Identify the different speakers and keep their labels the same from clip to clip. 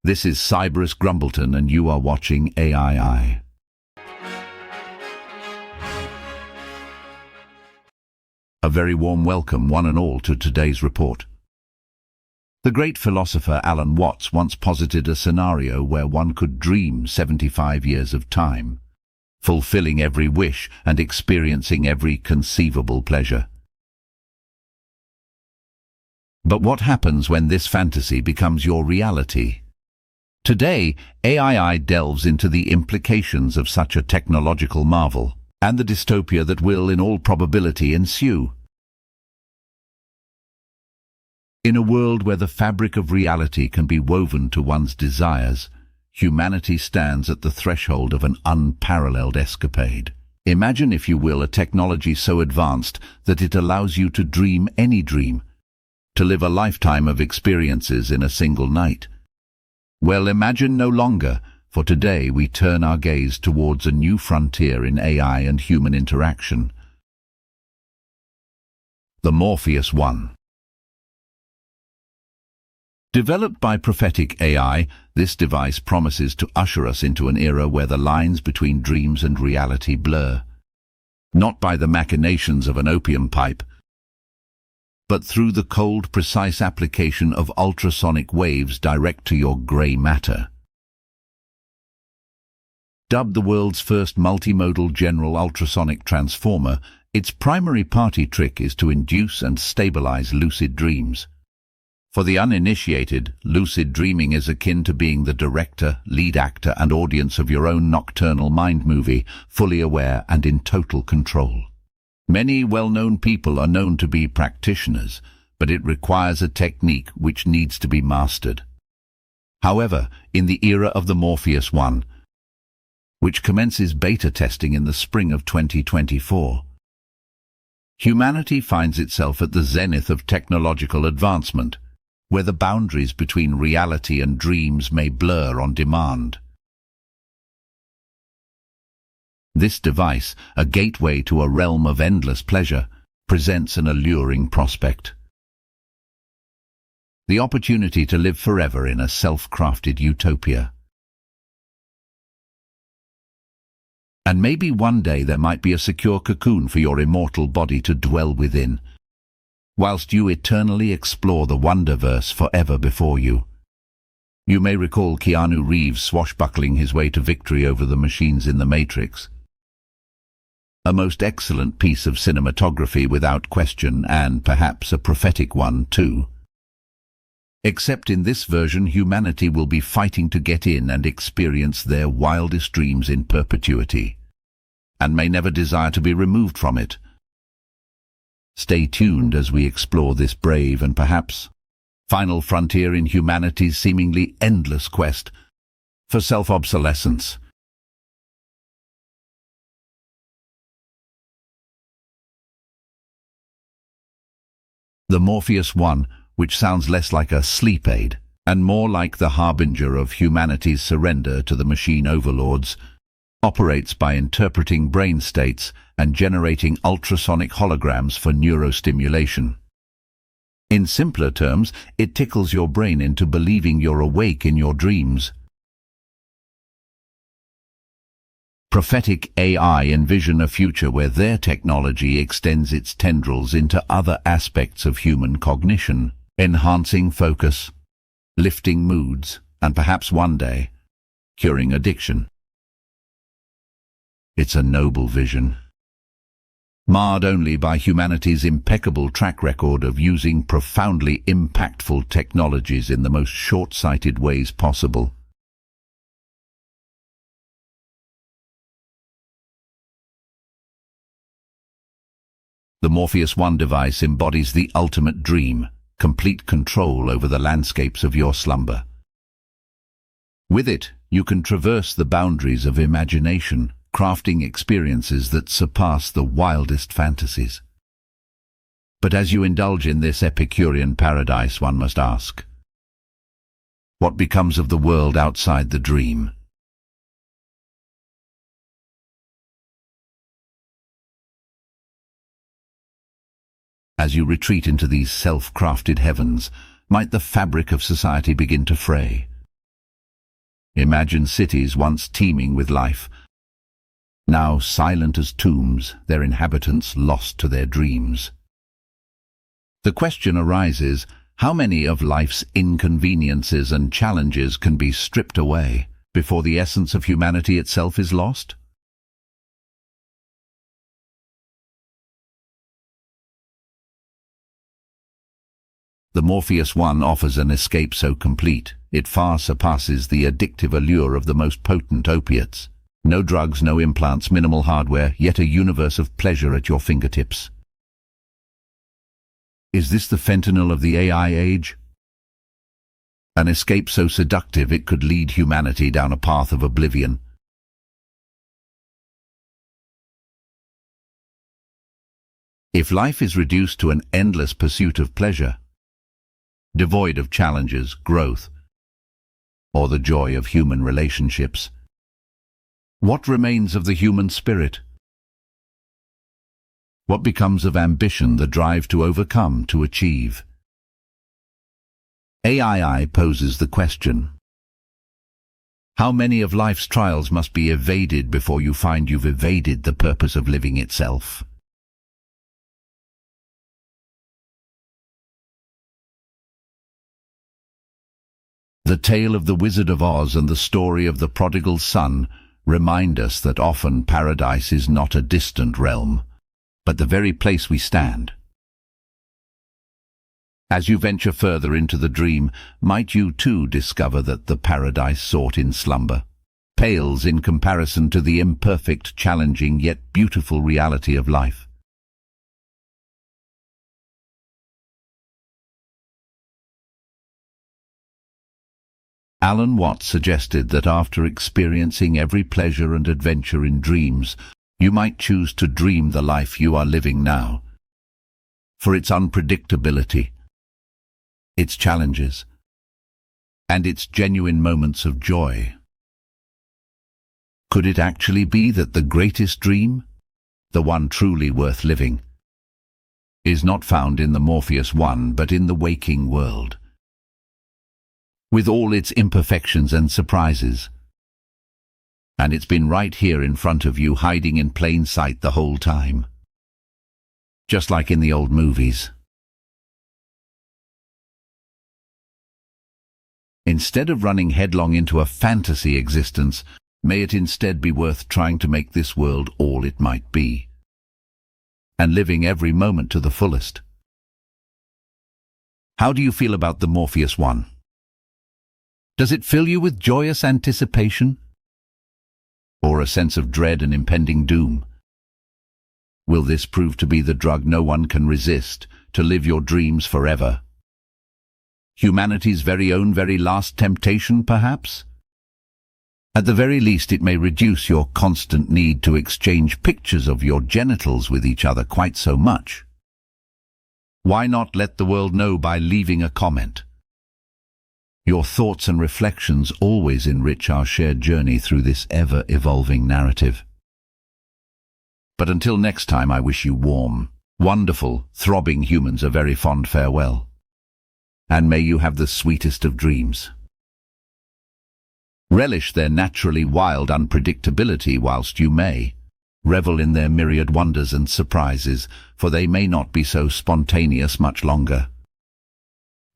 Speaker 1: This is Cyberus Grumbleton and you are watching AII. A very warm welcome, one and all, to today's report. The great philosopher AlanWatts once posited a scenario where one could dream 75 years of time, fulfilling every wish and experiencing every conceivable pleasure. But what happens when this fantasy becomes your reality? Today, AII delves into the implications of such a technological marvel, and the dystopia that will, in all probability, ensue. In a world where the fabric of reality can be woven to one's desires, humanity stands at the threshold of an unparalleled escapade. Imagine, if you will, a technology so advanced that it allows you to dream any dream, to live a lifetime of experiences in a single night. Well, imagine no longer, for today we turn our gaze towards a new frontier in AI and human interaction. The Morpheus-1. Developed by Prophetic AI, this device promises to usher us into an era where the lines between dreams and reality blur, not by the machinations of an opium pipe, but through the cold, precise application of ultrasonic waves direct to your grey matter. Dubbed the world's first multimodal general ultrasonic transformer, its primary party trick is to induce and stabilize lucid dreams. For the uninitiated, lucid dreaming is akin to being the director, lead actor and audience of your own nocturnal mind movie, fully aware and in total control. Many well-known people are known to be practitioners, but it requires a technique which needs to be mastered. However, in the era of the Morpheus-1, which commences beta testing in the spring of 2024, humanity finds itself at the zenith of technological advancement, where the boundaries between reality and dreams may blur on demand. This device, a gateway to a realm of endless pleasure, presents an alluring prospect. The opportunity to live forever in a self-crafted utopia. And maybe one day there might be a secure cocoon for your immortal body to dwell within, whilst you eternally explore the Wonderverse forever before you. You may recall Keanu Reeves swashbuckling his way to victory over the machines in The Matrix. A most excellent piece of cinematography without question, and perhaps a prophetic one too. Except in this version humanity will be fighting to get in and experience their wildest dreams in perpetuity, and may never desire to be removed from it. Stay tuned as we explore this brave and perhaps final frontier in humanity's seemingly endless quest for self-obsolescence. The Morpheus-1, which sounds less like a sleep aid and more like the harbinger of humanity's surrender to the machine overlords, operates by interpreting brain states and generating ultrasonic holograms for neurostimulation. In simpler terms, it tickles your brain into believing you're awake in your dreams. Prophetic AI envision a future where their technology extends its tendrils into other aspects of human cognition, enhancing focus, lifting moods, and perhaps one day, curing addiction. It's a noble vision, marred only by humanity's impeccable track record of using profoundly impactful technologies in the most short-sighted ways possible. The Morpheus-1 device embodies the ultimate dream, complete control over the landscapes of your slumber. With it, you can traverse the boundaries of imagination, crafting experiences that surpass the wildest fantasies. But as you indulge in this Epicurean paradise, one must ask, what becomes of the world outside the dream? As you retreat into these self-crafted heavens, might the fabric of society begin to fray? Imagine cities once teeming with life, now silent as tombs, their inhabitants lost to their dreams. The question arises, how many of life's inconveniences and challenges can be stripped away before the essence of humanity itself is lost? The Morpheus-1 offers an escape so complete, it far surpasses the addictive allure of the most potent opiates. No drugs, no implants, minimal hardware, yet a universe of pleasure at your fingertips. Is this the fentanyl of the AI age? An escape so seductive it could lead humanity down a path of oblivion. If life is reduced to an endless pursuit of pleasure, devoid of challenges, growth, or the joy of human relationships, what remains of the human spirit? What becomes of ambition, the drive to overcome, to achieve? AI poses the question, how many of life's trials must be evaded before you find you've evaded the purpose of living itself? The tale of the Wizard of Oz and the story of the prodigal son remind us that often paradise is not a distant realm, but the very place we stand. As you venture further into the dream, might you too discover that the paradise sought in slumber pales in comparison to the imperfect, challenging, yet beautiful reality of life. AlanWatts suggested that after experiencing every pleasure and adventure in dreams, you might choose to dream the life you are living now. For its unpredictability, its challenges, and its genuine moments of joy. Could it actually be that the greatest dream, the one truly worth living, is not found in the Morpheus-1 but in the waking world? With all its imperfections and surprises. And it's been right here in front of you, hiding in plain sight the whole time. Just like in the old movies. Instead of running headlong into a fantasy existence, may it instead be worth trying to make this world all it might be, and living every moment to the fullest. How do you feel about the Morpheus-1? Does it fill you with joyous anticipation? Or a sense of dread and impending doom? Will this prove to be the drug no one can resist, to live your dreams forever? Humanity's very own, very last temptation, perhaps? At the very least, it may reduce your constant need to exchange pictures of your genitals with each other quite so much. Why not let the world know by leaving a comment? Your thoughts and reflections always enrich our shared journey through this ever-evolving narrative. But until next time, I wish you warm, wonderful, throbbing humans a very fond farewell. And may you have the sweetest of dreams. Relish their naturally wild unpredictability whilst you may. Revel in their myriad wonders and surprises, for they may not be so spontaneous much longer.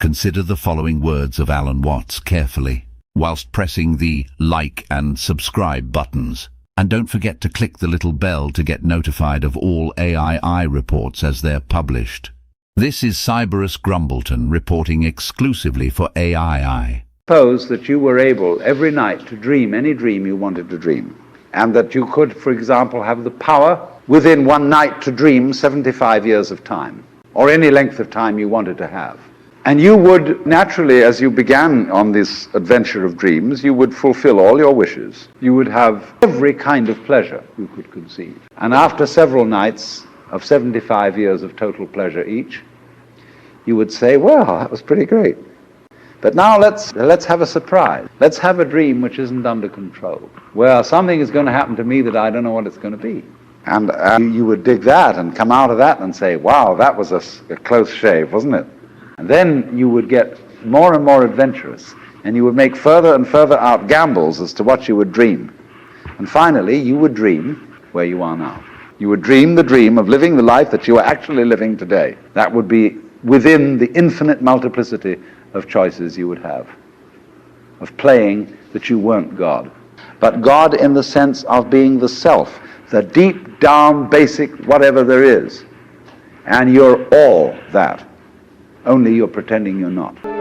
Speaker 1: Consider the following words of AlanWatts carefully, whilst pressing the like and subscribe buttons. And don't forget to click the little bell to get notified of all AI reports as they're published. This is Cyberus Grumbleton reporting exclusively for AI.
Speaker 2: Suppose that you were able every night to dream any dream you wanted to dream, and that you could, for example, have the power within one night to dream 75 years of time, or any length of time you wanted to have. And you would naturally, as you began on this adventure of dreams, you would fulfill all your wishes. You would have every kind of pleasure you could conceive. And after several nights of 75 years of total pleasure each, you would say, well, that was pretty great. But now let's have a surprise. Let's have a dream which isn't under control, where something is going to happen to me that I don't know what it's going to be. And you would dig that and come out of that and say, wow, that was a close shave, wasn't it? And then you would get more and more adventurous. And you would make further and further out gambles as to what you would dream. And finally, you would dream where you are now. You would dream the dream of living the life that you are actually living today. That would be within the infinite multiplicity of choices you would have, of playing that you weren't God. But God in the sense of being the self, the deep down basic whatever there is. And you're all that. Only you're pretending you're not.